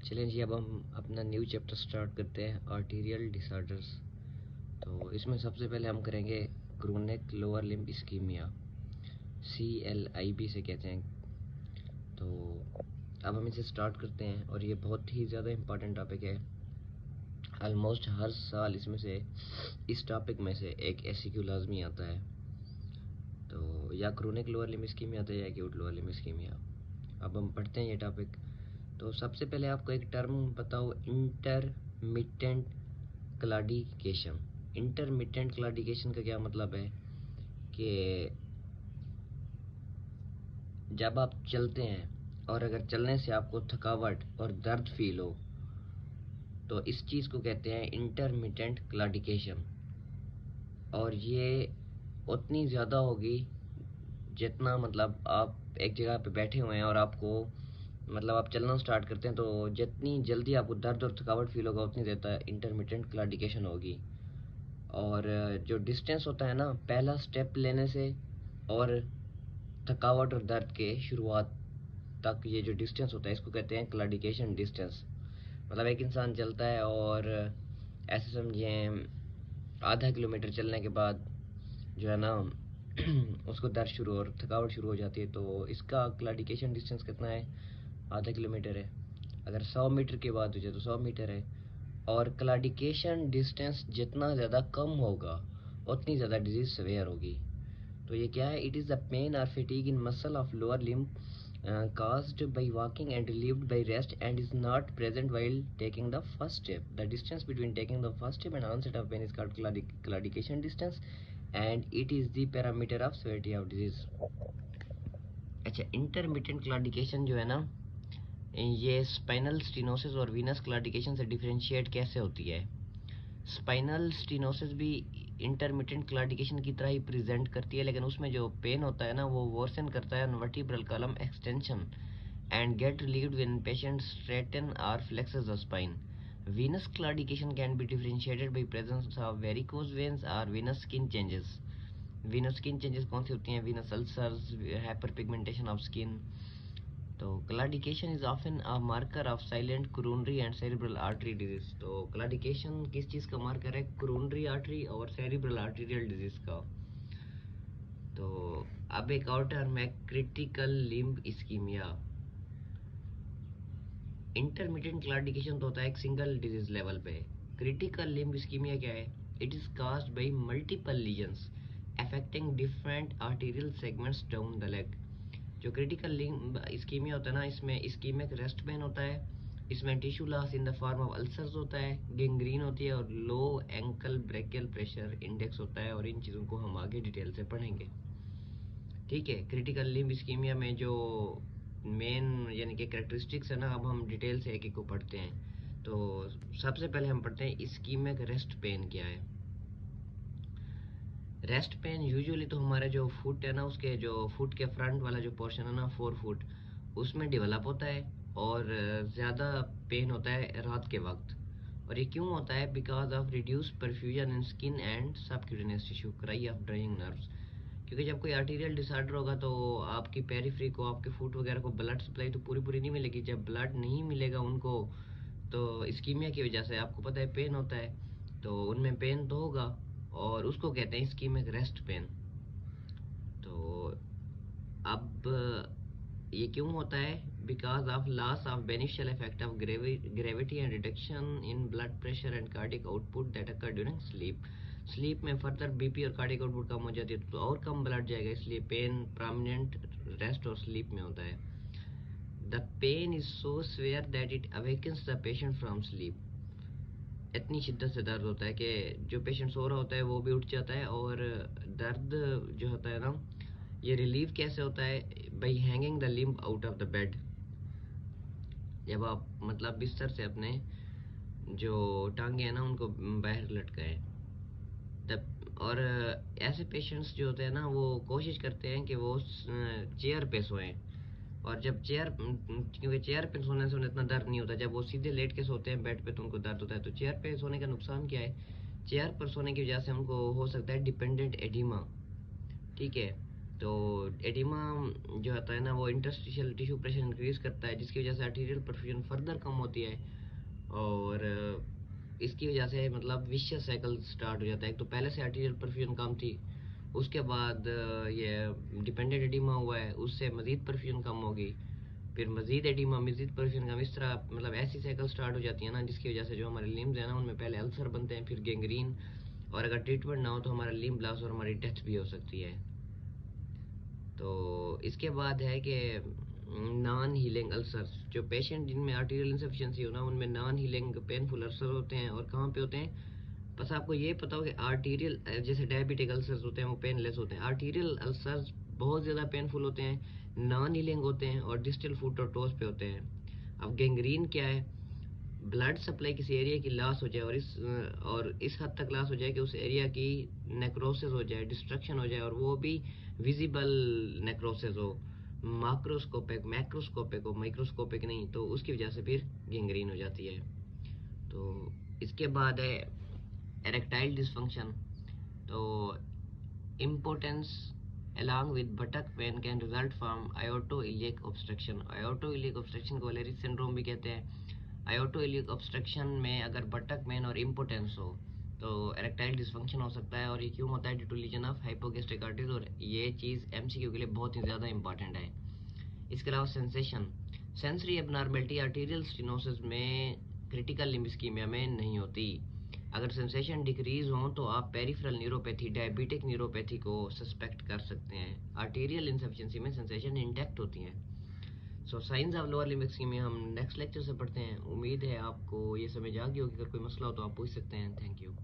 चलें जी, अब हम अपना न्यू चैप्टर स्टार्ट करते हैं, आर्टीरियल डिसऑर्डर्स। तो इसमें सबसे पहले हम करेंगे chronic lower limb ischemia, CLIB से कहते हैं। तो अब हम इसे स्टार्ट करते हैं और ये बहुत ही ज़्यादा इम्पॉर्टेंट टॉपिक है। ऑलमोस्ट हर साल इसमें से इस टॉपिक में से एक SCQ लाजमी आता है। तो या क्रोनिक लोअर लिम्ब इस्कीमिया आता है या एक्यूट लोअर लिम्ब इस्कीमिया। अब हम पढ़ते हैं ये टॉपिक। तो सबसे पहले आपको एक टर्म बताओ, इंटरमिटेंट क्लाउडिकेशन। इंटरमिटेंट क्लाउडिकेशन का क्या मतलब है कि जब आप चलते हैं और अगर चलने से आपको थकावट और दर्द फील हो तो इस चीज़ को कहते हैं इंटरमिटेंट क्लाउडिकेशन। और ये उतनी ज़्यादा होगी जितना मतलब आप एक जगह पे बैठे हुए हैं और आपको मतलब आप चलना स्टार्ट करते हैं, तो जितनी जल्दी आपको दर्द और थकावट फील होगा उतनी ज़्यादा इंटरमिटेंट क्लाउडिकेशन होगी। और जो डिस्टेंस होता है ना, पहला स्टेप लेने से और थकावट और दर्द के शुरुआत तक ये जो डिस्टेंस होता है इसको कहते हैं क्लाउडिकेशन डिस्टेंस। मतलब एक इंसान चलता है और ऐसे समझें आधा किलोमीटर चलने के बाद जो है ना उसको दर्द शुरू और थकावट शुरू हो जाती है, तो इसका क्लाउडिकेशन डिस्टेंस कितना है? आधा किलोमीटर है। अगर 100 मीटर की बात हो जाए तो 100 मीटर है। और क्लाउडिकेशन डिस्टेंस जितना ज़्यादा कम होगा उतनी ज़्यादा डिजीज सवेयर होगी। तो ये क्या है? इट इज़ द पेन और fatigue in muscle of lower limb caused by walking and relieved by rest and is not present while taking the first step. The distance between taking the first step and onset of pain is called claudication distance and it is the parameter of severity of disease. अच्छा, intermittent क्लाउडिकेशन जो है ना, ये spinal stenosis और Venus क्लाउडिकेशन से differentiate कैसे होती है? स्पाइनल स्टीनोसिस भी इंटरमिटेंट क्लाउडिकेशन की तरह ही प्रेजेंट करती है, लेकिन उसमें जो पेन होता है ना वो वर्सन करता है vertebral column extension and get relieved when patient straighten or flexes the spine. Venous claudication can be differentiated by presence of varicose veins or venous skin changes. Venous skin changes कौन सी होती हैं? Venous ulcers, hyperpigmentation of skin. तो claudication is often a marker of silent coronary and cerebral artery disease. तो claudication किस चीज़ का marker है? coronary artery और cerebral arterial disease का। तो अब एक और टर्म है critical limb ischemia। इंटरमीडिएट क्लाउडिकेशन तो होता है एक सिंगल डिजीज लेवल पे। क्रिटिकल लिम्ब इस्कीमिया क्या है? It is caused bye multiple lesions affecting different arterial segments down the leg. जो क्रिटिकल लिम्ब इस्कीमिया होता है ना, इसमें इस्कीमिक रेस्ट पेन होता है, इसमें tissue loss in the form of ulcers होता है, गैंग्रीन होती है और लो एंकल ब्रेकियल प्रेशर इंडेक्स होता है। और इन चीज़ों को हम आगे डिटेल से पढ़ेंगे, ठीक है। क्रिटिकल लिम्ब इस्कीमिया में जो मेन यानी कि कैरेक्टरिस्टिक्स है ना, अब हम डिटेल से एक एक को पढ़ते हैं। तो सबसे पहले हम पढ़ते हैं इस्कीमिक रेस्ट पेन क्या है। रेस्ट पेन यूजुअली तो हमारे जो फुट है ना, उसके जो फुट के फ्रंट वाला जो पोर्शन है ना, 4 फुट, उसमें डेवलप होता है और ज़्यादा पेन होता है रात के वक्त। और ये क्यों होता है? Because of reduce perfusion in skin and subcutaneous tissue, cry of drawing nerves. क्योंकि जब कोई आर्टीरियल डिसऑर्डर होगा तो आपकी पेरिफ्री को, आपके फुट वगैरह को ब्लड सप्लाई तो पूरी पूरी नहीं मिलेगी। जब ब्लड नहीं मिलेगा उनको तो इस्कीमिया की वजह से आपको पता है पेन होता है, तो उनमें पेन तो होगा और उसको कहते हैं इस्कीमिक रेस्ट पेन। तो अब ये क्यों होता है? Because of loss of beneficial effect of gravity and reduction in blood pressure and cardiac output that occur during sleep. Sleep में फर्दर बीपी और कार्डियक आउटपुट कम हो जाती है तो और कम ब्लड जाएगा, इसलिए पेन प्रोमिनेंट रेस्ट और स्लीप में होता है। The pain is so severe that it awakens the patient from sleep. इतनी शिद्दत से दर्द होता है कि जो पेशेंट सो रहा होता है वो भी उठ जाता है। और दर्द जो होता है ना, ये रिलीव कैसे होता है? By hanging the limb out of the bed. जब आप मतलब बिस्तर से अपने जो टांगे हैं ना उनको बाहर लटकाएं तब। और ऐसे पेशेंट्स जो होते हैं ना वो कोशिश करते हैं कि वो चेयर पे सोएं। और जब चेयर, क्योंकि चेयर पे सोने से उन्हें इतना दर्द नहीं होता, जब वो सीधे लेट के सोते हैं बेड पे तो उनको दर्द होता है। तो चेयर पे सोने का नुकसान क्या है? चेयर पर सोने की वजह से उनको हो सकता है डिपेंडेंट एडिमा, ठीक है। तो एडिमा जो होता है ना वो इंटरस्टिशियल टिश्यू प्रेशर इंक्रीज करता है, जिसकी वजह से आर्टीरियल परफ्यूजन फर्दर कम होती है, और इसकी वजह से मतलब विशियस साइकिल स्टार्ट हो जाता है। एक तो पहले से आर्टीरियल परफ्यूजन कम थी, उसके बाद ये डिपेंडेंट एडिमा हुआ है, उससे मज़ीद परफ्यूजन कम होगी, फिर मज़ीद एडिमा, मज़ीद परफ्यूजन कम, इस तरह मतलब ऐसी साइकिल स्टार्ट हो जाती है ना, जिसकी वजह से जो हमारे लिम्स है ना उनमें पहले अल्सर बनते हैं, फिर गैंग्रीन, और अगर ट्रीटमेंट ना हो तो हमारा लिम्ब लॉस और हमारी डेथ भी हो सकती है। तो इसके बाद है कि नॉन हीलिंग अल्सर, जो पेशेंट जिनमें आर्टीरियल इंसफिशिएंसी हो ना उनमें नॉन हीलिंग पेनफुल अल्सर होते हैं। और कहाँ पे होते हैं, बस आपको ये पता हो कि आर्टीरियल, जैसे डायबिटिक अल्सर्स होते हैं वो पेनलेस होते हैं, आर्टीरियल अल्सर्स बहुत ज़्यादा पेनफुल होते हैं, नॉन हीलिंग होते हैं और डिस्टल फुट और टोस पे होते हैं। अब गैंग्रीन क्या है, ब्लड सप्लाई किसी एरिया की लॉस हो जाए और इस हद तक लॉस हो जाए कि उस एरिया की नेक्रोसिस हो जाए, डिस्ट्रक्शन हो जाए, और वो भी विजिबल नेक्रोसिस हो, माक्रोस्कोपिक, मैक्रोस्कोपिक हो, माइक्रोस्कोपिक नहीं, तो उसकी वजह से फिर गैंग्रीन हो जाती है। तो इसके बाद है एरेक्टाइल डिसफंक्शन। तो impotence along with buttock pain can result from aortoiliac obstruction। aortoiliac obstruction को वलेरी सिंड्रोम भी कहते हैं। aortoiliac obstruction में अगर बटक पेन और impotence हो तो erectile dysfunction हो सकता है, और ये क्यों होता है, due to lesion of hypogastric arteries, और ये चीज़ एमसीक्यू के लिए बहुत ही ज़्यादा इंपॉर्टेंट है। इसके अलावा sensation, sensory abnormality arterial stenosis में क्रिटिकल लिम्ब इस्कीमिया में नहीं होती। अगर सेंसेशन डिक्रीज हो तो आप पेरिफेरल न्यूरोपैथी, डायबिटिक न्यूरोपैथी को सस्पेक्ट कर सकते हैं। आर्टीरियल इनसफिशिएंसी में सेंसेशन इंटैक्ट होती हैं। So signs of lower limb ischemia हम नेक्स्ट लेक्चर से पढ़ते हैं। उम्मीद है आपको ये समझ आ गई होगी। अगर कोई मसला हो तो आप पूछ सकते हैं। Thank you.